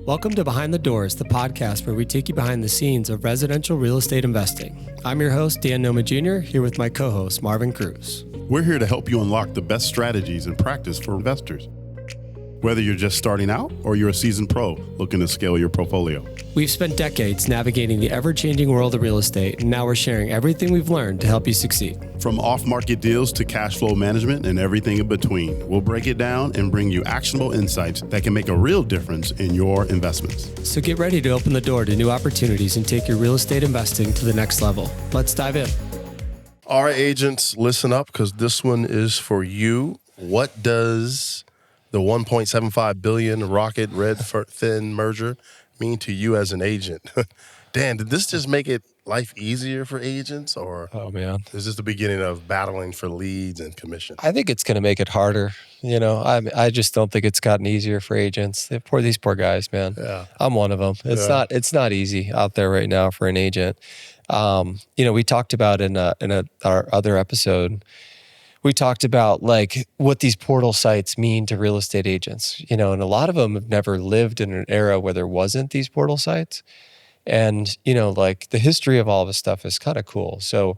Welcome to Behind the Doors, the podcast where we take you behind the scenes of residential real estate investing. I'm your host, Dan Noma Jr., here with my co-host, Marvin Cruz. We're here to help you unlock the best strategies and practice for investors. Whether you're just starting out or you're a seasoned pro looking to scale your portfolio. We've spent decades navigating the ever-changing world of real estate, and now we're sharing everything we've learned to help you succeed. From off-market deals to cash flow management and everything in between, we'll break it down and bring you actionable insights that can make a real difference in your investments. So get ready to open the door to new opportunities and take your real estate investing to the next level. Let's dive in. All right, agents, listen up because this one is for you. What does the $1.75 billion Rocket Redfin merger mean to you as an agent? Dan, did this just make it life easier for agents, or is this the beginning of battling for leads and commission? I think it's going to make it harder. You know, I just don't think it's gotten easier for agents. These poor guys, man. Yeah. I'm one of them. It's not easy out there right now for an agent. We talked about in our other episode. We talked about like what these portal sites mean to real estate agents, and a lot of them have never lived in an era where there wasn't these portal sites. And, like the history of all this stuff is kind of cool. So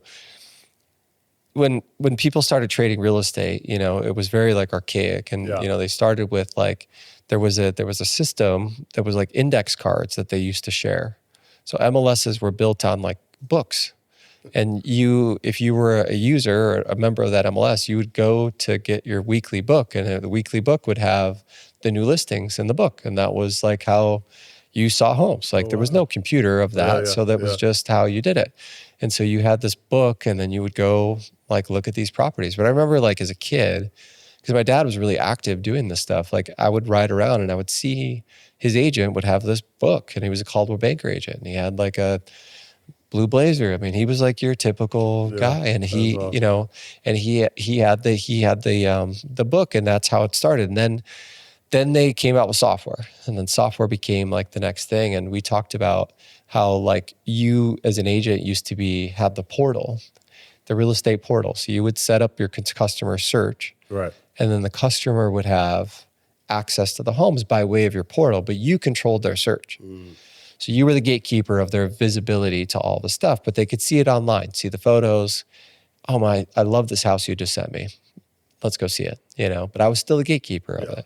when people started trading real estate, it was very like archaic. And, they started with like, there was a system that was like index cards that they used to share. So MLSs were built on like books. And if you were a user or a member of that MLS, you would go to get your weekly book, and the weekly book would have the new listings in the book. And that was like how you saw homes. Like there was no computer of that. So that was just how you did it. And so you had this book, and then you would go like look at these properties. But I remember like as a kid, because my dad was really active doing this stuff, like I would ride around and I would see his agent would have this book, and he was a Caldwell Banker agent. And he had like a blue blazer. I mean, he was like your typical guy, and he, awesome. And he had the book, and that's how it started. And then they came out with software, and then software became like the next thing. And we talked about how like you as an agent used to have the portal, the real estate portal. So you would set up your customer search, right? And then the customer would have access to the homes by way of your portal, but you controlled their search. So you were the gatekeeper of their visibility to all the stuff, but they could see it online, see the photos. Oh my, I love this house you just sent me. Let's go see it, but I was still the gatekeeper of it,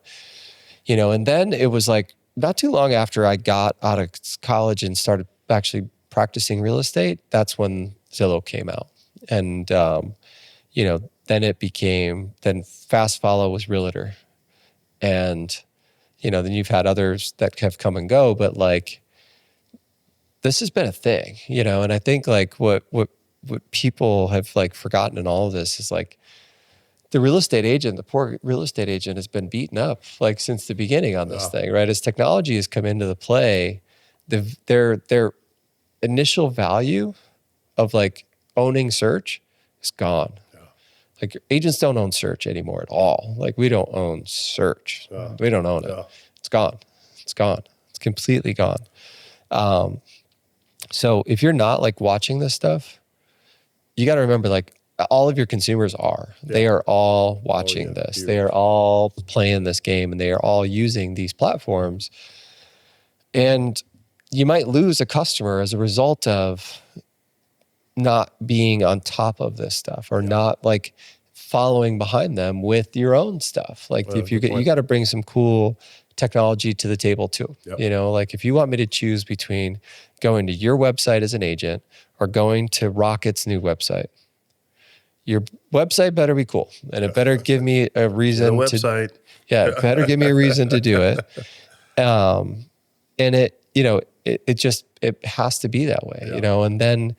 and then it was like not too long after I got out of college and started actually practicing real estate, that's when Zillow came out. And, then Fast Follow was Realtor. And, then you've had others that have come and go, but like, this has been a thing, and I think like what people have like forgotten in all of this is like the poor real estate agent has been beaten up like since the beginning on this thing, right? As technology has come into the play, their initial value of like owning search is gone. Yeah. Like agents don't own search anymore at all. Like we don't own search. We don't own it. It's gone. It's gone. It's completely gone. So if you're not like watching this stuff, you got to remember like all of your consumers they are all watching this. Huge. They are all playing this game, and they are all using these platforms. And you might lose a customer as a result of not being on top of this stuff or not like following behind them with your own stuff. Like if you got to bring some cool technology to the table too. Yep. Like if you want me to choose between going to your website as an agent or going to Rocket's new website, your website better be cool, and it better give me a reason it better give me a reason to do it. And it has to be that way, and then,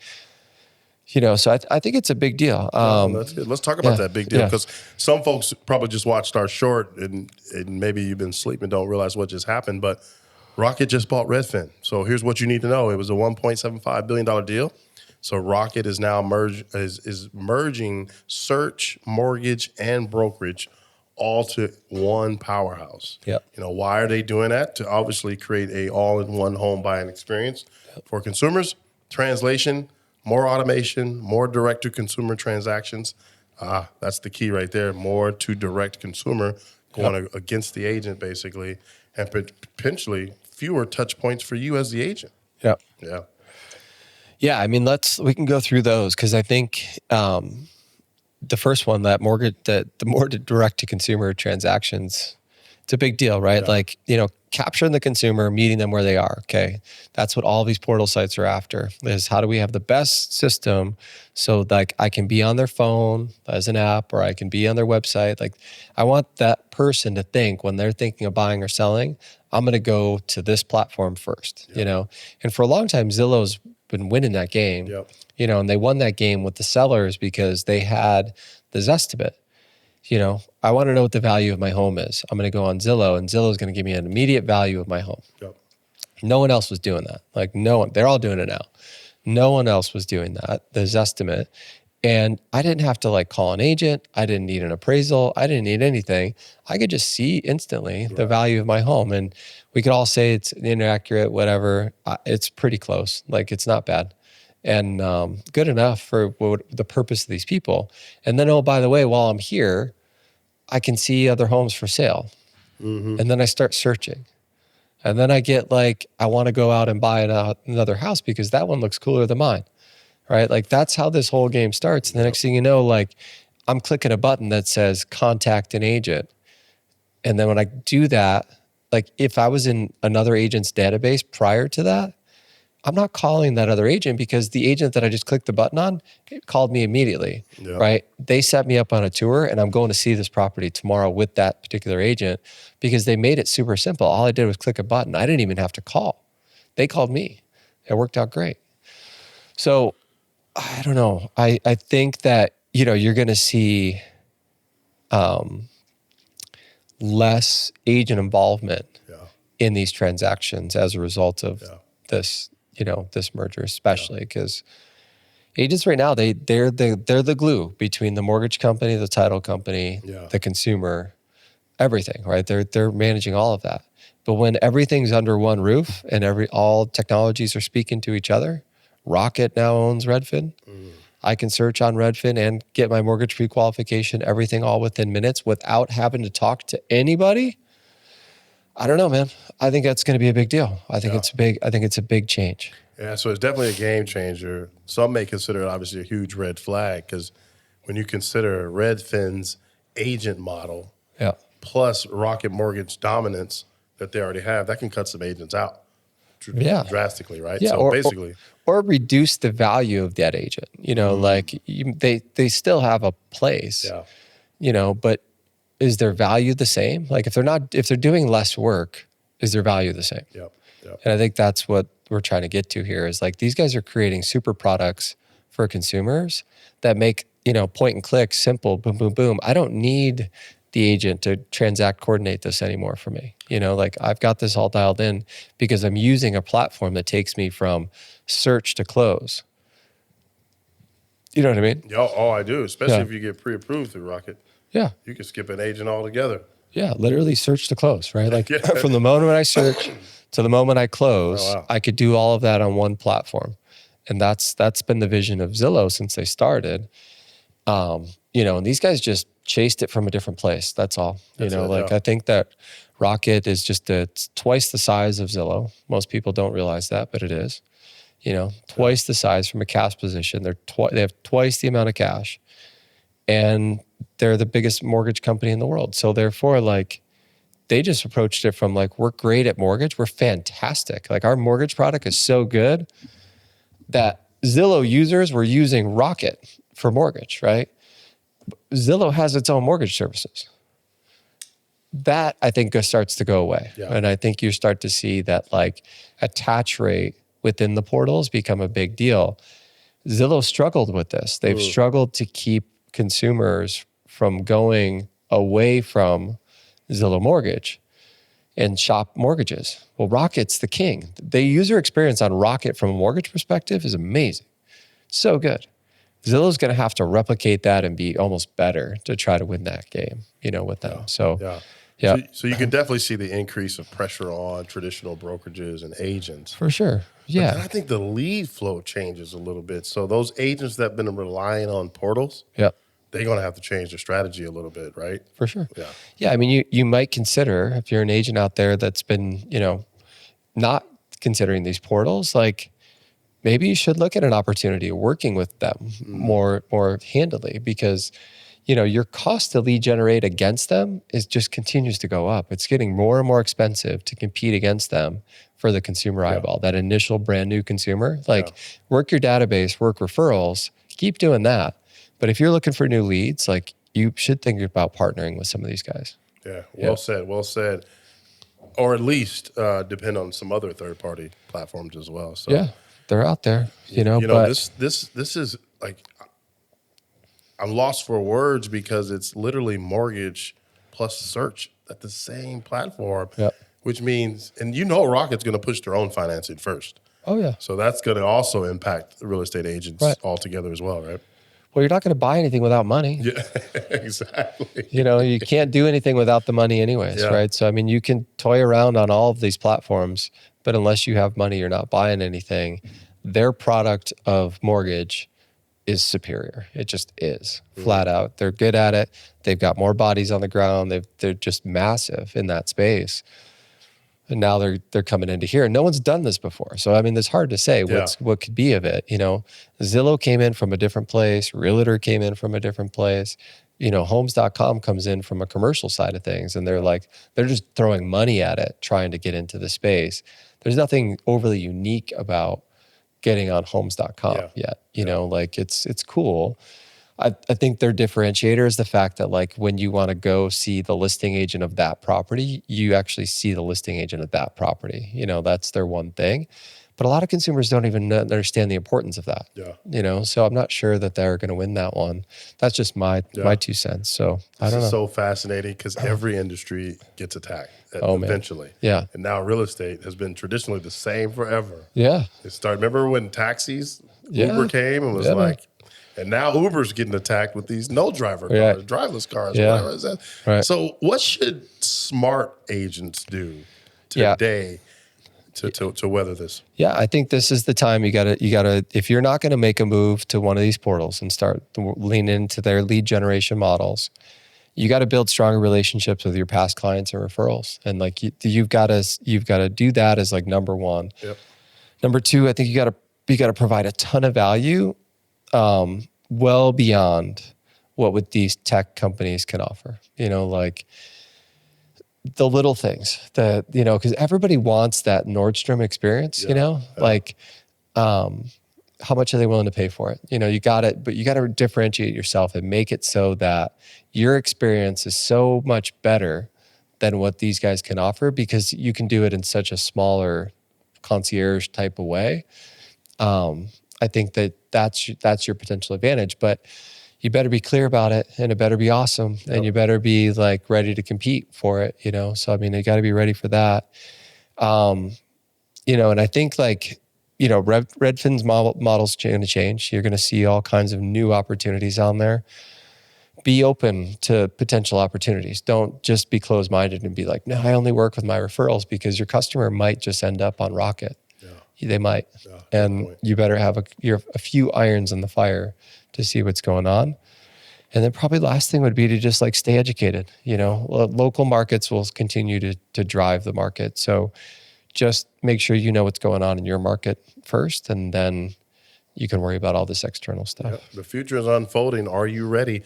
so I think it's a big deal. That's good. Let's talk about that big deal, because some folks probably just watched our short and maybe you've been sleeping and don't realize what just happened, but Rocket just bought Redfin. So here's what you need to know. It was a $1.75 billion deal. So Rocket is now merging search, mortgage, and brokerage all to one powerhouse. Yep. Why are they doing that? To obviously create a all-in-one home buying experience for consumers. Translation, more automation, more direct-to-consumer transactions. That's the key right there. More to direct consumer going against the agent, basically, and potentially fewer touch points for you as the agent. Yeah. Yeah. Yeah. I mean, we can go through those because I think the first one, the more direct to consumer transactions, it's a big deal, right? Yeah. Like, capturing the consumer, meeting them where they are. Okay. That's what all these portal sites are after, is how do we have the best system so like I can be on their phone as an app, or I can be on their website. Like, I want that person to think when they're thinking of buying or selling, I'm going to go to this platform first, And for a long time, Zillow's been winning that game, Yep. And they won that game with the sellers because they had the Zestimate. I want to know what the value of my home is. I'm going to go on Zillow, and Zillow is going to give me an immediate value of my home. Yep. No one else was doing that. Like, no one, they're all doing it now. No one else was doing that, the Zestimate. And I didn't have to like call an agent. I didn't need an appraisal. I didn't need anything. I could just see instantly the value of my home. And we could all say it's inaccurate, whatever. It's pretty close. Like, it's not bad. And good enough for the purpose of these people. And then, oh, by the way, while I'm here, I can see other homes for sale. Mm-hmm. And then I start searching. And then I get like, I want to go out and buy another house because that one looks cooler than mine, right? Like, that's how this whole game starts. And the next thing you know, like, I'm clicking a button that says contact an agent. And then when I do that, like, if I was in another agent's database prior to that, I'm not calling that other agent because the agent that I just clicked the button on called me immediately, right? They set me up on a tour, and I'm going to see this property tomorrow with that particular agent because they made it super simple. All I did was click a button. I didn't even have to call. They called me. It worked out great. So I don't know. I think that, you're going to see less agent involvement in these transactions as a result of this. This merger, especially because agents right now, they're the glue between the mortgage company, the title company, the consumer, everything, right? They're managing all of that. But when everything's under one roof and all technologies are speaking to each other, Rocket now owns Redfin. I can search on Redfin and get my mortgage pre-qualification, everything all within minutes without having to talk to anybody. I don't know, man. I think that's going to be a big deal. I think it's big. I think it's a big change. Yeah, so it's definitely a game changer. Some may consider it obviously a huge red flag because when you consider Redfin's agent model plus Rocket Mortgage dominance that they already have, that can cut some agents out drastically, right? Yeah, so basically. Or reduce the value of that agent. They still have a place, but is their value the same? Like, if they're doing less work, is their value the same? Yep. And I think that's what we're trying to get to here is like, these guys are creating super products for consumers that make, point and click, simple, boom, boom, boom. I don't need the agent to coordinate this anymore for me. Like, I've got this all dialed in because I'm using a platform that takes me from search to close. You know what I mean? Oh, I do, especially if you get pre-approved through Rocket. Yeah. You can skip an agent altogether. Yeah, literally search to close, right? Like from the moment I search to the moment I close, I could do all of that on one platform. And that's been the vision of Zillow since they started. And these guys just chased it from a different place. That's all. I think that Rocket is just it's twice the size of Zillow. Most people don't realize that, but it is. Twice the size from a cash position. They have twice the amount of cash. And they're the biggest mortgage company in the world. So therefore, like, they just approached it from like, we're great at mortgage. We're fantastic. Like, our mortgage product is so good that Zillow users were using Rocket for mortgage, right? Zillow has its own mortgage services. That, I think, starts to go away. Yeah. And I think you start to see that like attach rate within the portals become a big deal. Zillow struggled with this. They've struggled to keep consumers from going away from Zillow Mortgage and shop mortgages. Well, Rocket's the king. The user experience on Rocket from a mortgage perspective is amazing. So good. Zillow's going to have to replicate that and be almost better to try to win that game, with them. So you can definitely see the increase of pressure on traditional brokerages and agents. For sure. Yeah. But I think the lead flow changes a little bit. So those agents that have been relying on portals, they're going to have to change their strategy a little bit, right? For sure. Yeah. Yeah. I mean, you might consider, if you're an agent out there that's been, not considering these portals, like maybe you should look at an opportunity of working with them more handily, because your cost to lead generate against them just continues to go up. It's getting more and more expensive to compete against them for the consumer eyeball, that initial brand new consumer. Like work your database, work referrals, keep doing that. But if you're looking for new leads, like you should think about partnering with some of these guys. Yeah, well said. Or at least depend on some other third-party platforms as well. So yeah, they're out there, but this is like, I'm lost for words because it's literally mortgage plus search at the same platform, which means, and Rocket's going to push their own financing first. Oh, yeah. So that's going to also impact the real estate agents altogether as well, right? Well, you're not going to buy anything without money. Yeah, exactly. You can't do anything without the money anyways, right? So, I mean, you can toy around on all of these platforms, but unless you have money, you're not buying anything. Their product of mortgage is superior. It just is, flat out. They're good at it. They've got more bodies on the ground. They're just massive in that space. And now they're coming into here. And no one's done this before. So, I mean, it's hard to say what could be of it. Zillow came in from a different place. Realtor came in from a different place. Homes.com comes in from a commercial side of things. And they're just throwing money at it, trying to get into the space. There's nothing overly unique about getting on homes.com yet. It's cool. I think their differentiator is the fact that when you want to go see the listing agent of that property, you actually see the listing agent of that property. That's their one thing. But a lot of consumers don't even understand the importance of that. Yeah. So I'm not sure that they're going to win that one. That's just my 2 cents. So I don't know. This is so fascinating because every industry gets attacked eventually. Man. Yeah. And now real estate has been traditionally the same forever. Yeah. Remember when taxis, Uber came and was and now Uber's getting attacked with these no driver cars, driverless cars. Yeah. Whatever is that. Right. So what should smart agents do today to weather this? Yeah, I think this is the time you gotta, if you're not going to make a move to one of these portals and start leaning into their lead generation models, you got to build stronger relationships with your past clients and referrals. And you've got to do that as number one. Yep. Number two, I think you got to provide a ton of value, well beyond what these tech companies can offer. The little things that, because everybody wants that Nordstrom experience, how much are they willing to pay for it? You got it, but you got to differentiate yourself and make it so that your experience is so much better than what these guys can offer, because you can do it in such a smaller concierge type of way. I think that's your potential advantage, but you better be clear about it, and it better be awesome, and you better be ready to compete for it, So, I mean, you got to be ready for that. And I think Redfin's model's going to change. You're going to see all kinds of new opportunities on there. Be open to potential opportunities. Don't just be closed-minded and be like, no, I only work with my referrals, because your customer might just end up on Rocket. They might. And you better have a few irons in the fire to see what's going on. And then probably last thing would be to just stay educated. Local markets will continue to drive the market. So just make sure you know what's going on in your market first, and then you can worry about all this external stuff. Yep. The future is unfolding. Are you ready?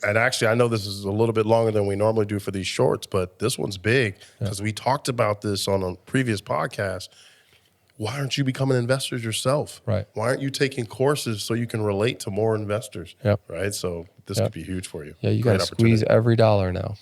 And actually, I know this is a little bit longer than we normally do for these shorts, but this one's big because we talked about this on a previous podcast. Why aren't you becoming investors yourself? Right. Why aren't you taking courses so you can relate to more investors? Yep. Right. So this could be huge for you. Yeah, you got to squeeze every dollar now.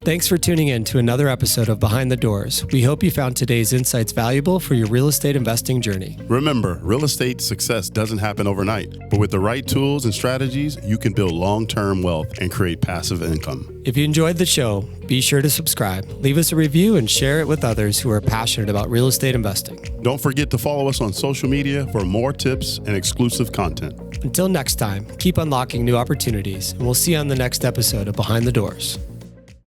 Thanks for tuning in to another episode of Behind the Doors. We hope you found today's insights valuable for your real estate investing journey. Remember, real estate success doesn't happen overnight, but with the right tools and strategies, you can build long-term wealth and create passive income. If you enjoyed the show, be sure to subscribe, leave us a review, and share it with others who are passionate about real estate investing. Don't forget to follow us on social media for more tips and exclusive content. Until next time, keep unlocking new opportunities, and we'll see you on the next episode of Behind the Doors.